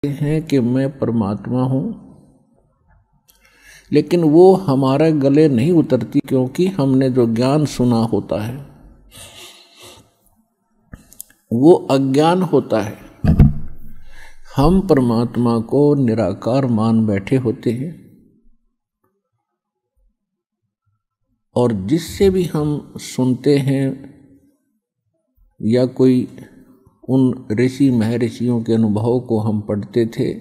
हैं कि मैं परमात्मा हूं, लेकिन वो हमारे गले नहीं उतरती, क्योंकि हमने जो ज्ञान सुना होता है वो अज्ञान होता है। हम परमात्मा को निराकार मान बैठे होते हैं, और जिससे भी हम सुनते हैं या कोई उन ऋषि महर्षियों के अनुभवों को हम पढ़ते थे,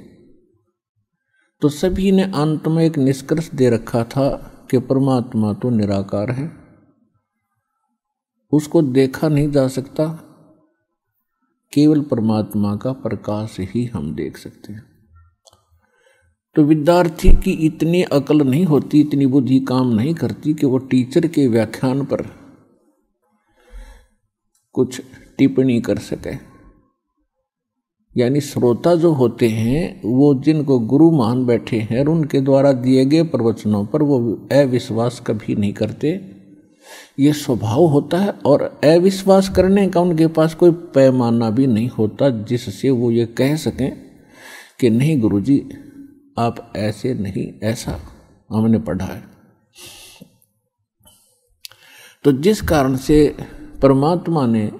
तो सभी ने अंत में एक निष्कर्ष दे रखा था कि परमात्मा तो निराकार है, उसको देखा नहीं जा सकता, केवल परमात्मा का प्रकाश ही हम देख सकते हैं। तो विद्यार्थी की इतनी अकल नहीं होती, इतनी बुद्धि काम नहीं करती कि वो टीचर के व्याख्यान पर कुछ टिप्पणी कर सके। यानी श्रोता जो होते हैं वो जिनको गुरु मान बैठे हैं और उनके द्वारा दिए गए प्रवचनों पर वो अविश्वास कभी नहीं करते, ये स्वभाव होता है। और अविश्वास करने का उनके पास कोई पैमाना भी नहीं होता जिससे वो ये कह सकें कि नहीं गुरुजी आप ऐसे नहीं, ऐसा हमने पढ़ा है। तो जिस कारण से परमात्मा ने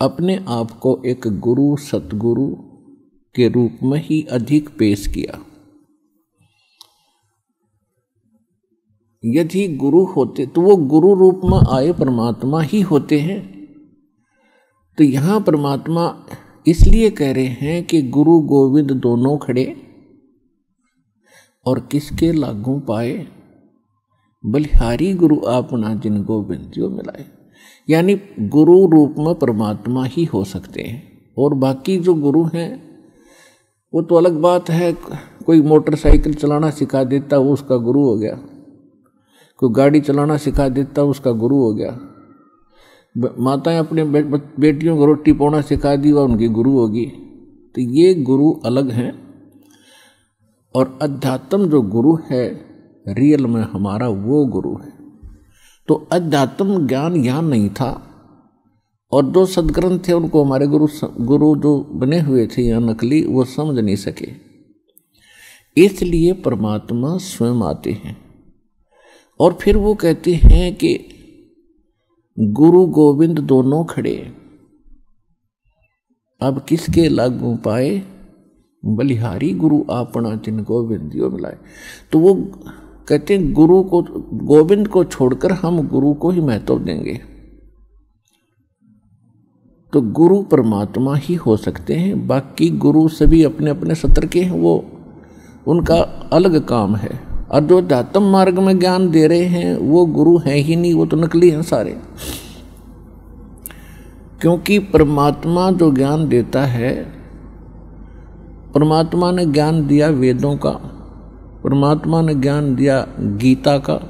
अपने आप को एक गुरु सतगुरु के रूप में ही अधिक पेश किया। यदि गुरु होते तो वो गुरु रूप में आए परमात्मा ही होते हैं। तो यहां परमात्मा इसलिए कह रहे हैं कि गुरु गोविंद दोनों खड़े, और किसके लागू पाए, बलिहारी गुरु आपना जिन गोविंद जो मिलाए। यानी गुरु रूप में परमात्मा ही हो सकते हैं, और बाकी जो गुरु हैं वो तो अलग बात है। कोई मोटरसाइकिल चलाना सिखा देता वो उसका गुरु हो गया, कोई गाड़ी चलाना सिखा देता उसका गुरु हो गया, माताएं अपने बेटियों को रोटी पौना सिखा दी वह उनकी गुरु होगी। तो ये गुरु अलग हैं, और अध्यात्म जो गुरु है रियल में हमारा वो गुरु है। तो अध्यात्म ज्ञान यहाँ नहीं था, और जो सदग्रंथ थे उनको हमारे गुरु जो बने हुए थे यहाँ नकली, वो समझ नहीं सके। इसलिए परमात्मा स्वयं आते हैं, और फिर वो कहते हैं कि गुरु गोविंद दोनों खड़े, अब किसके लागू पाए, बलिहारी गुरु आपना जिन गोविंद जो मिलाए। तो वो कहते हैं गुरु को, गोविंद को छोड़कर हम गुरु को ही महत्व देंगे। तो गुरु परमात्मा ही हो सकते हैं, बाकी गुरु सभी अपने अपने सत्र के हैं, वो उनका अलग काम है। और जो अध्यात्म मार्ग में ज्ञान दे रहे हैं वो गुरु हैं ही नहीं, वो तो नकली हैं सारे। क्योंकि परमात्मा जो ज्ञान देता है, परमात्मा ने ज्ञान दिया वेदों का, परमात्मा ने ज्ञान दिया गीता का।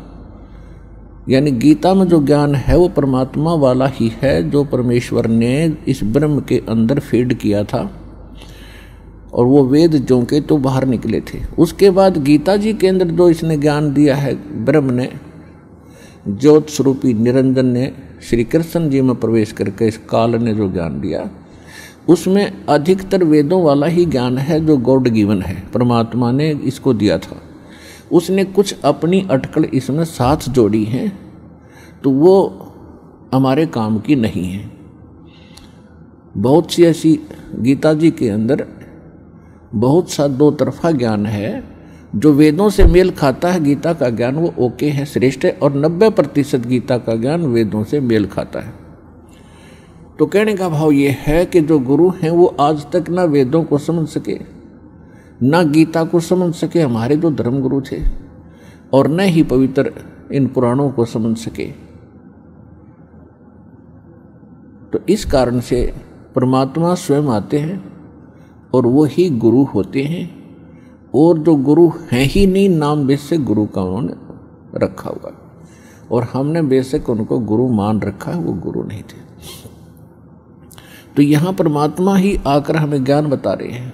यानी गीता में जो ज्ञान है वो परमात्मा वाला ही है, जो परमेश्वर ने इस ब्रह्म के अंदर फीड किया था, और वो वेद जो के तो बाहर निकले थे। उसके बाद गीता जी के अंदर जो इसने ज्ञान दिया है ब्रह्म ने, ज्योत स्वरूपी निरंजन ने, श्री कृष्ण जी में प्रवेश करके इस काल ने जो ज्ञान दिया, उसमें अधिकतर वेदों वाला ही ज्ञान है जो गॉड गिवन है, परमात्मा ने इसको दिया था। उसने कुछ अपनी अटकल इसमें साथ जोड़ी हैं, तो वो हमारे काम की नहीं है। बहुत सी ऐसी गीता जी के अंदर बहुत सा दो तरफा ज्ञान है, जो वेदों से मेल खाता है गीता का ज्ञान वो ओके है, श्रेष्ठ है, और 90% गीता का ज्ञान वेदों से मेल खाता है। तो कहने का भाव ये है कि जो गुरु हैं वो आज तक ना वेदों को समझ सके, ना गीता को समझ सके, हमारे जो धर्म गुरु थे, और न ही पवित्र इन पुराणों को समझ सके। तो इस कारण से परमात्मा स्वयं आते हैं और वो ही गुरु होते हैं, और जो गुरु हैं ही नहीं, नाम बेशक गुरु का उन्होंने रखा हुआ, और हमने बेशक उनको गुरु मान रखा है, वो गुरु नहीं थे। तो यहां परमात्मा ही आकर हमें ज्ञान बता रहे हैं।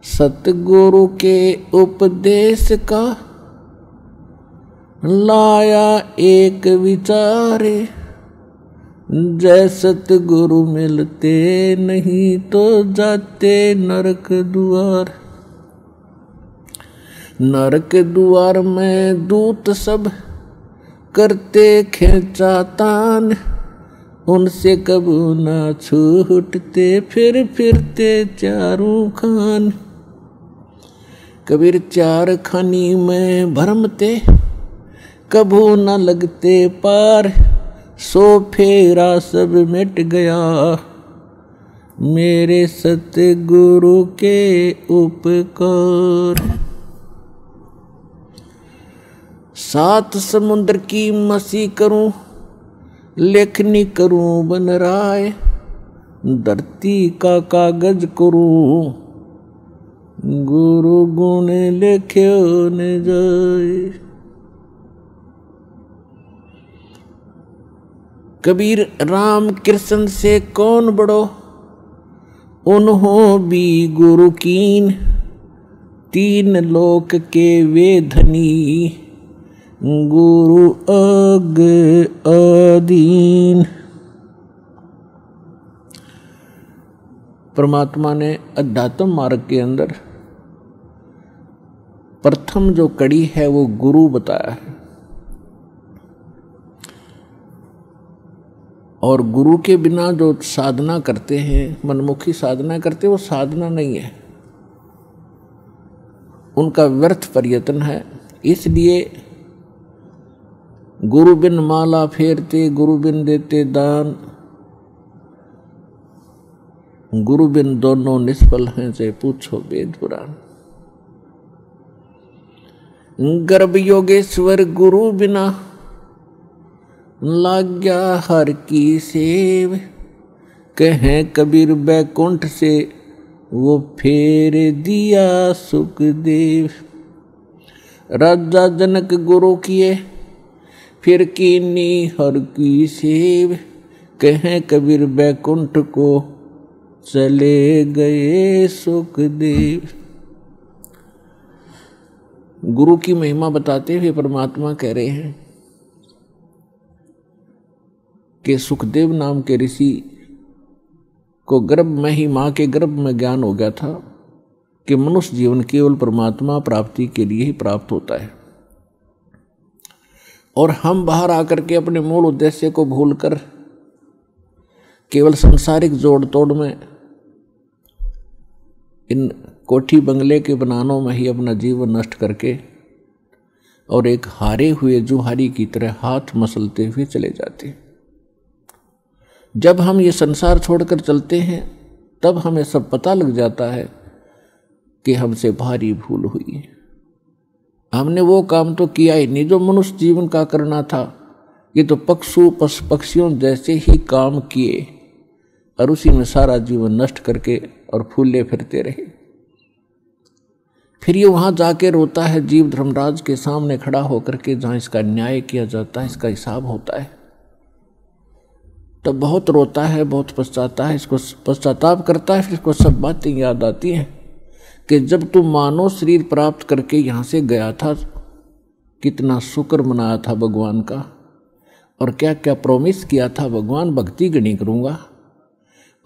सतगुरु के उपदेश का लाया एक विचारे, जय सतगुरु मिलते नहीं तो जाते नरक द्वार। नरक द्वार में दूत सब करते खिंचातान, उनसे कबू ना छूटते फिर फिरते चारों खान। कबीर चार खानी में भरमते कबू न लगते पार, सो फेरा सब मिट गया मेरे सतगुरु के उपकार। सात समुद्र की मसी करूं लेखनी करूं बन राय, धरती का कागज करूं गुरु गुण लिख्यो न जाए। कबीर राम कृष्ण से कौन बड़ो, उन्हों भी गुरु कीन, तीन लोक के वे धनी गुरु अग अधीन। परमात्मा ने अध्यात्म मार्ग के अंदर प्रथम जो कड़ी है वो गुरु बताया है, और गुरु के बिना जो साधना करते हैं, मनमुखी साधना करते हैं, वो साधना नहीं है, उनका व्यर्थ प्रयत्न है। इसलिए गुरु बिन माला फेरते, गुरु बिन देते दान, गुरु बिन दोनों निष्फल हैं, से पूछो वेद पुराण। गर्भ योगेश्वर गुरु बिना लाग्या हर की सेव, कहें कबीर बैकुंठ से वो फेर दिया सुखदेव। राजा जनक गुरु किए फिर कीनी हर की सेव, कहें कबीर बैकुंठ को चले गए सुखदेव। गुरु की महिमा बताते हुए परमात्मा कह रहे हैं कि सुखदेव नाम के ऋषि को गर्भ में ही, मां के गर्भ में ज्ञान हो गया था कि मनुष्य जीवन केवल परमात्मा प्राप्ति के लिए ही प्राप्त होता है, और हम बाहर आकर के अपने मूल उद्देश्य को भूलकर केवल सांसारिक जोड़ तोड़ में, इन कोठी बंगले के बनानों में ही अपना जीवन नष्ट करके और एक हारे हुए जुहारी की तरह हाथ मसलते हुए चले जाते हैं। जब हम ये संसार छोड़कर चलते हैं तब हमें सब पता लग जाता है कि हमसे भारी भूल हुई है। हमने वो काम तो किया ही नहीं जो मनुष्य जीवन का करना था। ये तो पक्षियों जैसे ही काम किए और उसी में सारा जीवन नष्ट करके और फूले फिरते रहे। फिर ये वहां जाके रोता है जीव धर्मराज के सामने खड़ा होकर के, जहां इसका न्याय किया जाता है, इसका हिसाब होता है। तब बहुत रोता है, बहुत पछताता है, इसको पश्चाताप करता है। फिर इसको सब बातें याद आती हैं कि जब तू मानव शरीर प्राप्त करके यहाँ से गया था, कितना शुक्र मनाया था भगवान का, और क्या क्या प्रॉमिस किया था, भगवान भक्ति गणी करूँगा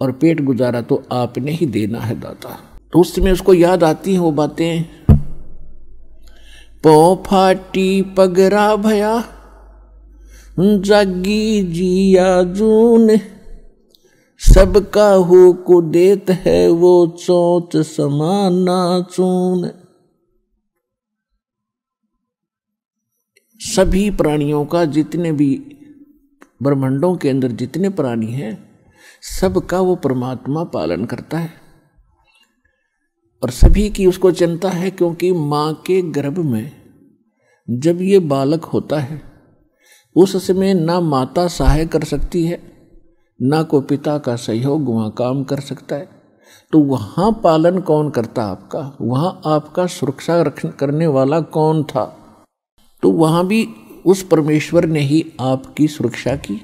और पेट गुजारा तो आपने ही देना है दाता। तो उस समय उसको याद आती हैं वो बातें। पौ फाटी पगरा भया जागी जिया जून, सबका हो को देत है वो चोंच समाना चून। सभी प्राणियों का, जितने भी ब्रह्मांडों के अंदर जितने प्राणी हैं, सबका वो परमात्मा पालन करता है और सभी की उसको चिंता है। क्योंकि माँ के गर्भ में जब ये बालक होता है उस समय ना माता सहाय कर सकती है, ना को पिता का सहयोग वहाँ काम कर सकता है। तो वहाँ पालन कौन करता आपका, वहाँ आपका सुरक्षा करने वाला कौन था? तो वहाँ भी उस परमेश्वर ने ही आपकी सुरक्षा की,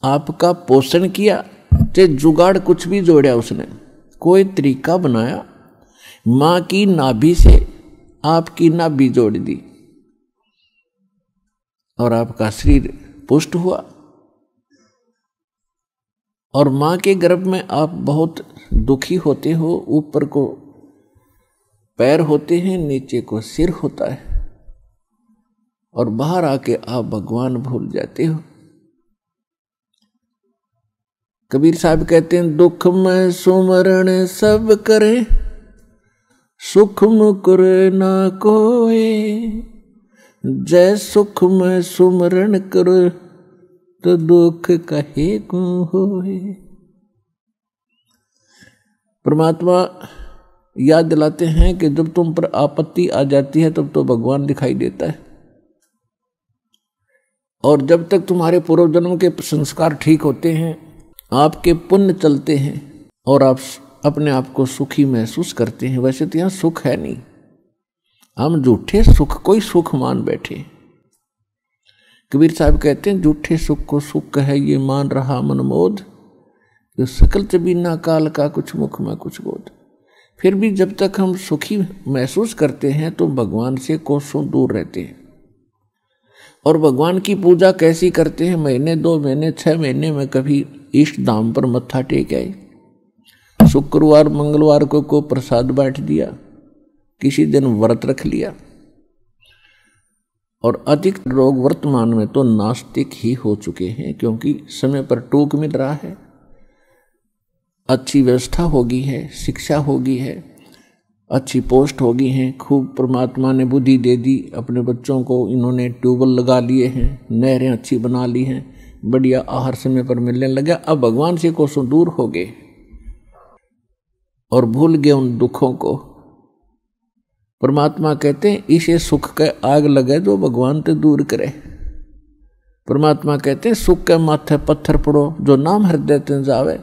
आपका पोषण किया। चाहे जुगाड़ कुछ भी जोड़ा उसने, कोई तरीका बनाया, माँ की नाभि से आपकी नाभि जोड़ दी और आपका शरीर पुष्ट हुआ। और माँ के गर्भ में आप बहुत दुखी होते हो। ऊपर को पैर होते हैं, नीचे को सिर होता है, और बाहर आके आप भगवान भूल जाते हो। कबीर साहब कहते हैं, दुख में सुमरण सब करे, सुख मुकुर ना कोई। जय सुख में सुमरण करो, तो दुख कहे को होए। परमात्मा याद दिलाते हैं कि जब तुम पर आपत्ति आ जाती है तब तो भगवान दिखाई देता है, और जब तक तुम्हारे पूर्व जन्म के संस्कार ठीक होते हैं, आपके पुण्य चलते हैं और आप अपने आप को सुखी महसूस करते हैं। वैसे तो यहाँ सुख है नहीं, हम झूठे सुख को ही सुख मान बैठे। कबीर साहब कहते हैं, झूठे सुख को सुख है ये मान रहा मनमोद, जो सकल चबीना काल का कुछ मुख में कुछ बोध। फिर भी जब तक हम सुखी महसूस करते हैं तो भगवान से कोसों दूर रहते हैं। और भगवान की पूजा कैसी करते हैं? महीने 2 महीने 6 महीने में कभी इष्ट धाम पर मत्था टेक आए, शुक्रवार मंगलवार को प्रसाद बांट दिया, किसी दिन व्रत रख लिया। और अधिक लोग वर्तमान में तो नास्तिक ही हो चुके हैं, क्योंकि समय पर टूक मिल रहा है, अच्छी व्यवस्था होगी है, शिक्षा होगी है, अच्छी पोस्ट होगी है, खूब परमात्मा ने बुद्धि दे दी अपने बच्चों को, इन्होंने ट्यूबवेल लगा लिए हैं, नहरें अच्छी बना ली हैं, बढ़िया आहार समय पर मिलने लगा। अब भगवान से कोसों दूर हो गए और भूल गए उन दुखों को। परमात्मा कहते हैं, इसे सुख के आग लगे जो भगवान ते दूर करे। परमात्मा कहते हैं, सुख के माथे पत्थर पड़ो जो नाम हृदय ते जावे,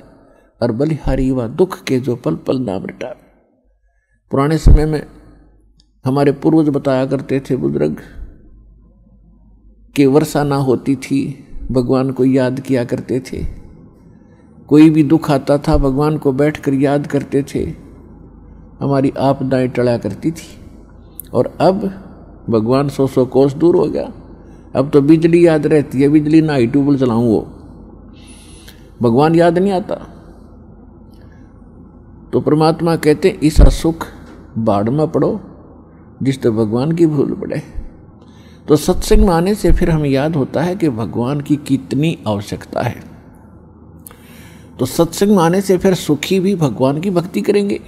और बलिहारी व दुख के जो पल पल नाम रटावे। पुराने समय में हमारे पूर्वज बताया करते थे बुजुर्ग कि वर्षा ना होती थी, भगवान को याद किया करते थे। कोई भी दुख आता था भगवान को बैठकर याद करते थे, हमारी आपदाएं टला करती थी। और अब भगवान 100 कोस दूर हो गया, अब तो बिजली याद रहती है, बिजली ना ही ट्यूबवेल चलाऊं वो भगवान याद नहीं आता। तो परमात्मा कहते हैं, इस सुख बाढ़ में पड़ो जिस तो भगवान की भूल पड़े। तो सत्संग में आने से फिर हमें याद होता है कि भगवान की कितनी आवश्यकता है। तो सत्संग में आने से फिर सुखी भी भगवान की भक्ति करेंगे।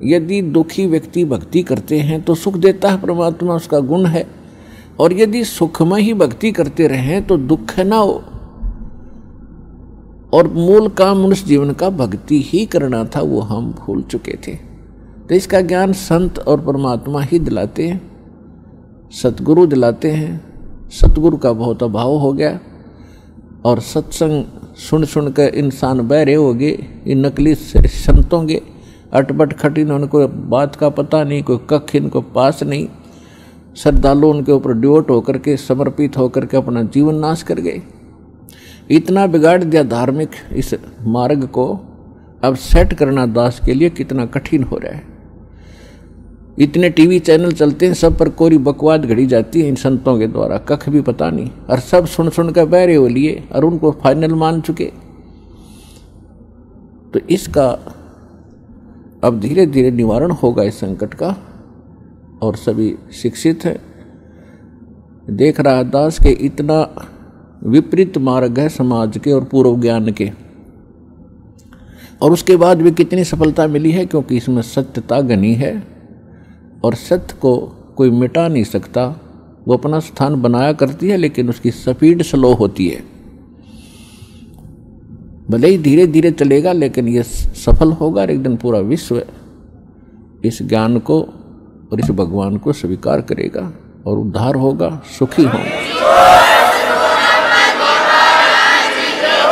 यदि दुखी व्यक्ति भक्ति करते हैं तो सुख देता है परमात्मा, उसका गुण है। और यदि सुखमय ही भक्ति करते रहें तो दुख है ना हो। और मूल काम मनुष्य जीवन का भक्ति ही करना था, वो हम भूल चुके थे। तो इसका ज्ञान संत और परमात्मा ही दिलाते हैं, सतगुरु दिलाते हैं। सतगुरु का बहुत अभाव हो गया और सत्संग सुन सुन कर इंसान बहरे हो गए। ये नकली संतों के अटपट खटिन, उनको बात का पता नहीं, कोई कख इनको पास नहीं। श्रद्धालु उनके ऊपर ड्योट होकर के, समर्पित होकर के अपना जीवन नाश कर गए। इतना बिगाड़ दिया धार्मिक इस मार्ग को, अब सेट करना दास के लिए कितना कठिन हो रहा है। इतने टीवी चैनल चलते हैं, सब पर कोरी बकवाद घड़ी जाती है इन संतों के द्वारा, कख भी पता नहीं, और सब सुन सुन कर बहरे हो लिए और उनको फाइनल मान चुके। तो इसका अब धीरे धीरे निवारण होगा इस संकट का, और सभी शिक्षित हैं। देख रहा दास के इतना विपरीत मार्ग है समाज के और पूर्व ज्ञान के, और उसके बाद भी कितनी सफलता मिली है, क्योंकि इसमें सत्यता घनी है और सत्य को कोई मिटा नहीं सकता। वो अपना स्थान बनाया करती है, लेकिन उसकी स्पीड स्लो होती है। भले ही धीरे धीरे चलेगा, लेकिन ये सफल होगा और एक दिन पूरा विश्व इस ज्ञान को और इस भगवान को स्वीकार करेगा और उद्धार होगा, सुखी होगा।